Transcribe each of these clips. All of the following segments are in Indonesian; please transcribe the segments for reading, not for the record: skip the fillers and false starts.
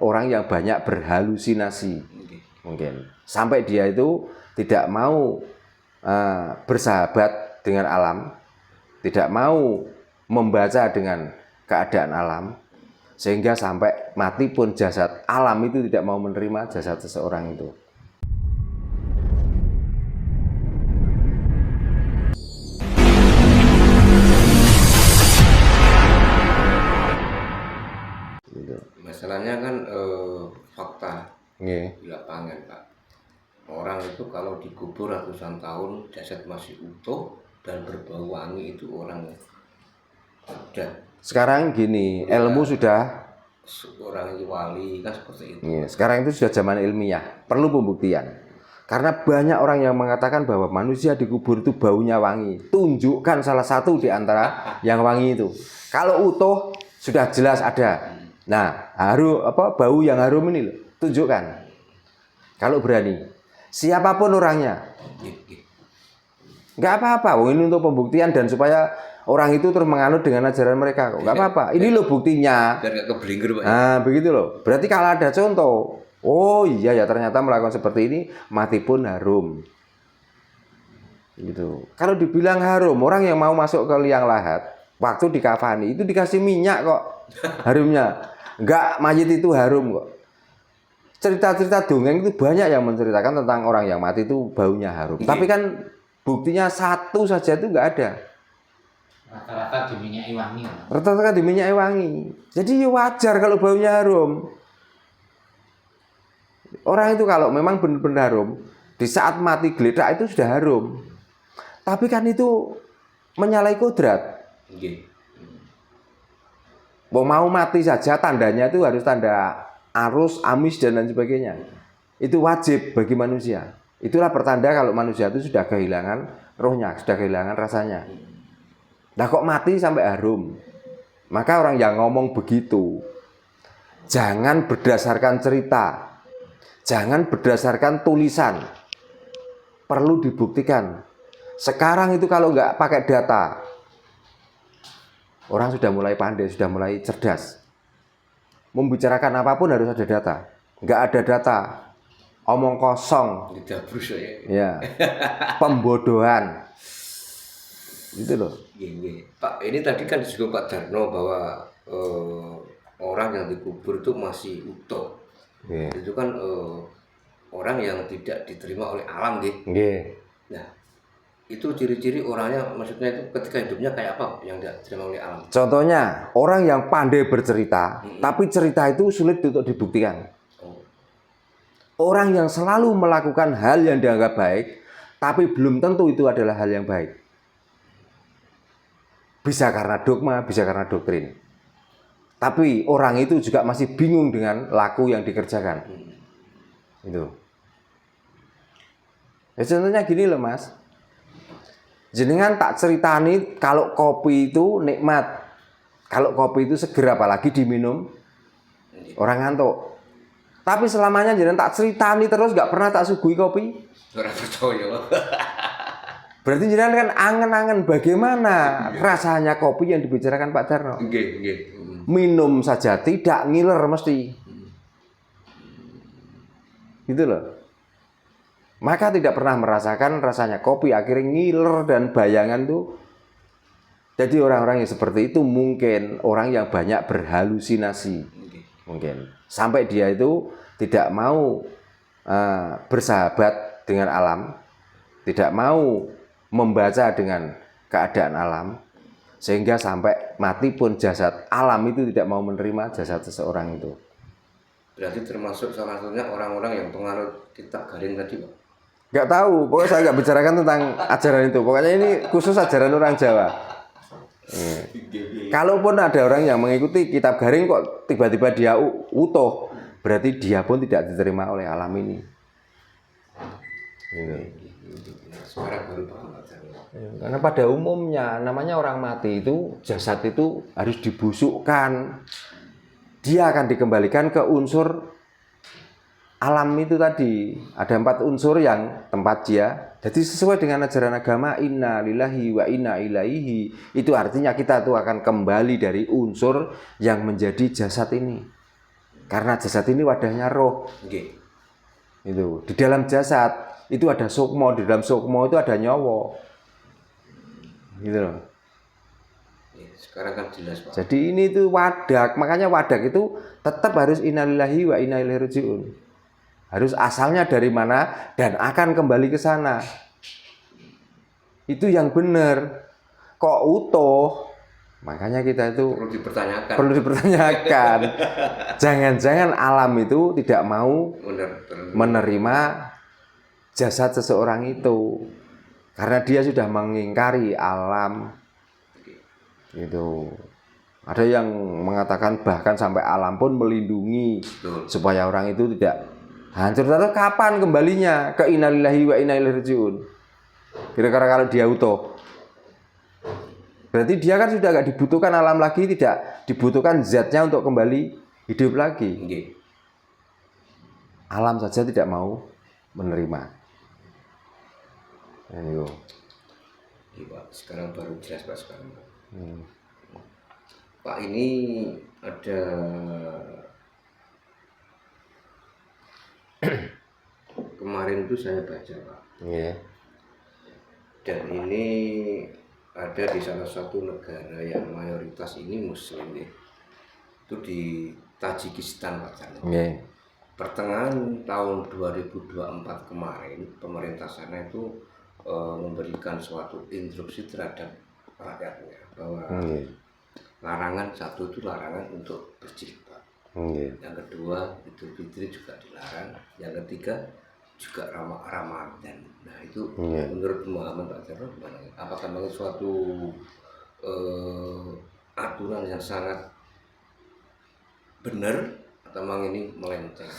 orang yang banyak berhalusinasi. Mungkin sampai dia itu tidak mau bersahabat dengan alam, tidak mau membaca dengan keadaan alam, sehingga sampai mati pun jasad alam itu tidak mau menerima jasad seseorang itu. Masalahnya kan fakta di lapangan, Pak. Orang itu kalau dikubur ratusan tahun jasad masih utuh dan berbau wangi, itu orang sudah. Sekarang gini, ilmu sudah Orang wali kan seperti itu. Sekarang itu sudah zaman ilmiah, perlu pembuktian. Karena banyak orang yang mengatakan bahwa manusia dikubur itu baunya wangi. Tunjukkan salah satu di antara yang wangi itu. Kalau utuh sudah jelas ada. Nah, bau yang harum ini loh, tunjukkan. Kalau berani, siapapun orangnya, nggak apa-apa. Ini untuk pembuktian dan supaya orang itu terus menganut dengan ajaran mereka. Nggak apa-apa. Ini loh buktinya. Biar nggak keblinger, Pak. Nah, begitu loh. Berarti kalau ada contoh, oh iya ya ternyata melakukan seperti ini, mati pun harum. Gitu. Kalau dibilang harum, orang yang mau masuk ke liang lahat, waktu dikafani itu dikasih minyak kok harumnya. Enggak, mayit itu harum kok. Cerita-cerita dongeng itu banyak yang menceritakan tentang orang yang mati itu baunya harum. Tapi kan buktinya satu saja itu enggak ada. Rata-rata diminyaki wangi. Rata-rata diminyaki wangi. Jadi wajar kalau baunya harum. Orang itu kalau memang benar-benar harum, di saat mati geledak itu sudah harum. Tapi kan itu menyalahi kodrat. Mau mati saja tandanya itu harus tanda arus, amis dan lain sebagainya. Itu wajib bagi manusia. Itulah pertanda kalau manusia itu sudah kehilangan rohnya, sudah kehilangan rasanya. Nah kok mati sampai harum? Maka orang yang ngomong begitu, jangan berdasarkan cerita, jangan berdasarkan tulisan. Perlu dibuktikan. Sekarang itu kalau nggak pakai data, orang sudah mulai pandai, sudah mulai cerdas. Membicarakan apapun harus ada data. Nggak ada data, omong kosong. Ya, pembodohan. Gitu loh. Pak, ini tadi kan disinggung Pak Darno bahwa orang yang dikubur itu masih utuh. Itu kan orang yang tidak diterima oleh alam, Nah, itu ciri-ciri orangnya, maksudnya itu ketika hidupnya kayak apa yang tidak diterima oleh alam? Contohnya, orang yang pandai bercerita, tapi cerita itu sulit untuk dibuktikan. Orang yang selalu melakukan hal yang dianggap baik, tapi belum tentu itu adalah hal yang baik. Bisa karena dogma, bisa karena doktrin. Tapi orang itu juga masih bingung dengan laku yang dikerjakan. Itu. Ya, contohnya gini loh Mas. Jenengan tak ceritani kalau kopi itu nikmat. Kalau kopi itu seger apalagi diminum orang ngantuk. Tapi selamanya jenengan tak ceritani terus gak pernah tak suguhi kopi. Orang percaya. Berarti jenengan kan angen-angen bagaimana rasanya kopi yang dibicarakan Pak Darno. Minum saja tidak, ngiler mesti. Gitu loh. Maka tidak pernah merasakan rasanya kopi, akhirnya ngiler dan bayangan tuh. Jadi orang-orang yang seperti itu mungkin orang yang banyak berhalusinasi. Mungkin sampai dia itu tidak mau bersahabat dengan alam, tidak mau membaca dengan keadaan alam, sehingga sampai mati pun jasad alam itu tidak mau menerima jasad seseorang itu. Berarti termasuk salah satunya orang-orang yang pengaruh kitab garing tadi, Pak? Nggak tahu, pokoknya saya nggak bicarakan tentang ajaran itu. Pokoknya ini khusus ajaran orang Jawa. Kalaupun ada orang yang mengikuti kitab garing kok tiba-tiba dia utuh, berarti dia pun tidak diterima oleh alam ini. Karena pada umumnya namanya orang mati itu jasad itu harus dibusukkan. Dia akan dikembalikan ke unsur alam itu tadi. Ada 4 unsur yang tempat dia. Jadi sesuai dengan ajaran agama inna lillahi wa inna ilaihi. Itu artinya kita tuh akan kembali dari unsur yang menjadi jasad ini. Karena jasad ini wadahnya roh. Nggih. Itu di dalam jasad itu ada sukma, di dalam sukma itu ada nyawa. Gitu loh. Ya, sekarang kan jelas Pak. Jadi ini tuh wadak, makanya wadak itu tetap harus innalillahi wa inna ilaihi rajiun. Harus asalnya dari mana dan akan kembali ke sana. Itu yang benar. Kok utuh? Makanya kita itu Perlu dipertanyakan. perlu dipertanyakan. Jangan-jangan alam itu tidak mau menerima jasad seseorang itu. Karena dia sudah mengingkari alam. Gitu. Ada yang mengatakan bahkan sampai alam pun melindungi supaya orang itu tidak hancur. Lalu kapan kembalinya ke innalillahi wa inna ilaihi rajiun? Kira-kira kalau dia utuh. Berarti dia kan sudah gak dibutuhkan alam lagi, tidak dibutuhkan zatnya untuk kembali hidup lagi. Nggih. Alam saja tidak mau menerima. Ayo. Iya, Pak. Sekarang baru jelas Pak sekarang. Pak, ini ada kemarin itu saya baca Pak. Iya. Dan ini ada di salah satu negara yang mayoritas ini Muslim ya. Itu di Tajikistan Pak Carno. Iya. Pertengahan tahun 2024 kemarin pemerintah sana itu memberikan suatu instruksi terhadap rakyatnya bahwa larangan satu itu larangan untuk berjilbab. Yang kedua Idul Fitri juga dilarang. Yang ketiga juga Ramadan. Nah itu menurut pemahaman Pak Jarno gimana? Apakah memang suatu aturan yang sangat benar atau memang ini melenceng?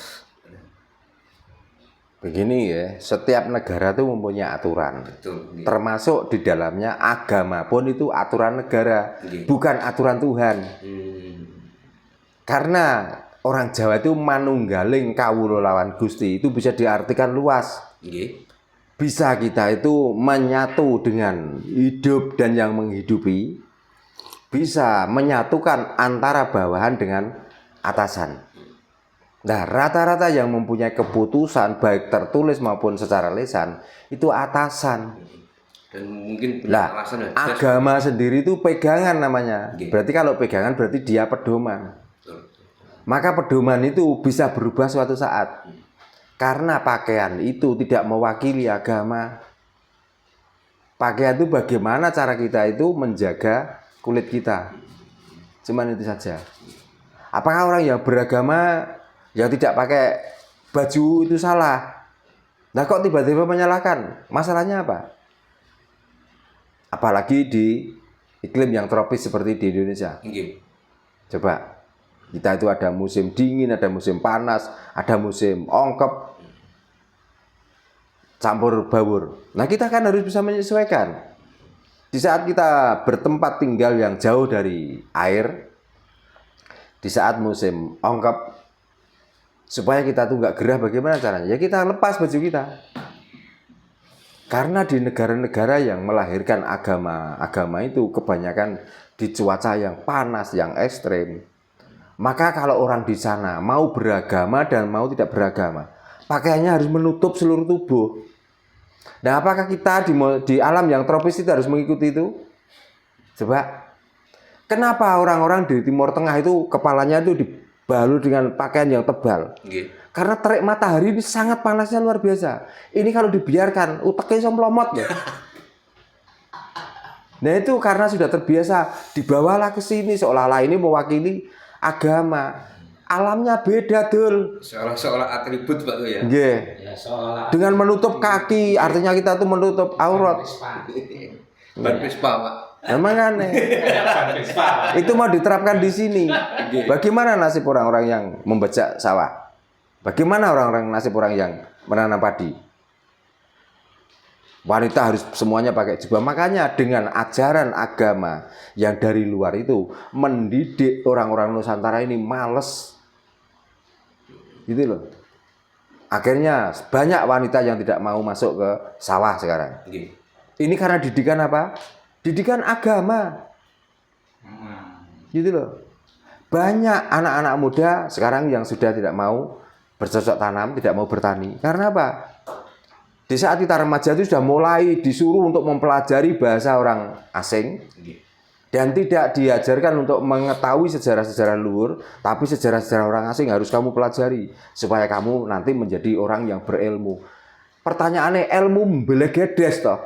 Begini ya, setiap negara itu mempunyai aturan. Betul. Termasuk di dalamnya agama pun itu aturan negara, bukan aturan Tuhan. Karena orang Jawa itu manunggaling kawula lawan Gusti itu bisa diartikan luas. Bisa kita itu menyatu dengan hidup dan yang menghidupi, bisa menyatukan antara bawahan dengan atasan. Nah, rata-rata yang mempunyai keputusan baik tertulis maupun secara lisan itu atasan. Dan mungkin Lah, agama sendiri itu pegangan namanya. Berarti kalau pegangan berarti dia pedoman. Maka pedoman itu bisa berubah suatu saat. Karena pakaian itu tidak mewakili agama. Pakaian itu bagaimana cara kita itu menjaga kulit kita. Cuman itu saja. Apakah orang yang beragama yang tidak pakai baju itu salah? Nah kok tiba-tiba menyalahkan? Masalahnya apa? Apalagi di iklim yang tropis seperti di Indonesia. Coba, kita itu ada musim dingin, ada musim panas, ada musim ongkep, campur baur. Nah kita kan harus bisa menyesuaikan. Di saat kita bertempat tinggal yang jauh dari air, di saat musim ongkep, supaya kita tuh nggak gerah, bagaimana caranya? Ya kita lepas baju kita. Karena di negara-negara yang melahirkan agama itu kebanyakan di cuaca yang panas, yang ekstrim. Maka kalau orang di sana mau beragama dan mau tidak beragama, pakaiannya harus menutup seluruh tubuh. Nah, apakah kita di alam yang tropis itu harus mengikuti itu? Coba. Kenapa orang-orang di Timur Tengah itu kepalanya itu dibalut dengan pakaian yang tebal? Karena terik matahari ini sangat panasnya luar biasa. Ini kalau dibiarkan, uteknya bisa melomot ya. Nah itu karena sudah terbiasa, dibawalah ke sini seolah-olah ini mewakili agama. Alamnya beda dul. Seolah-olah atribut Pak tuh ya. Ya, dengan menutup kaki, artinya kita tuh menutup aurat. Ban Vespa Pak. Memang aneh. Itu mau diterapkan di sini. Bagaimana nasib orang-orang yang membajak sawah? Bagaimana nasib orang yang menanam padi? Wanita harus semuanya pakai jubah. Makanya dengan ajaran agama yang dari luar itu mendidik orang-orang Nusantara ini males. Gitu loh. Akhirnya banyak wanita yang tidak mau masuk ke sawah sekarang. Ini karena didikan apa? Didikan agama. Gitu loh. Banyak anak-anak muda sekarang yang sudah tidak mau bercocok tanam, tidak mau bertani. Karena apa? Di saat kita remaja itu sudah mulai disuruh untuk mempelajari bahasa orang asing dan tidak diajarkan untuk mengetahui sejarah-sejarah luhur, tapi sejarah-sejarah orang asing harus kamu pelajari supaya kamu nanti menjadi orang yang berilmu. Pertanyaannya ilmu belegedes toh.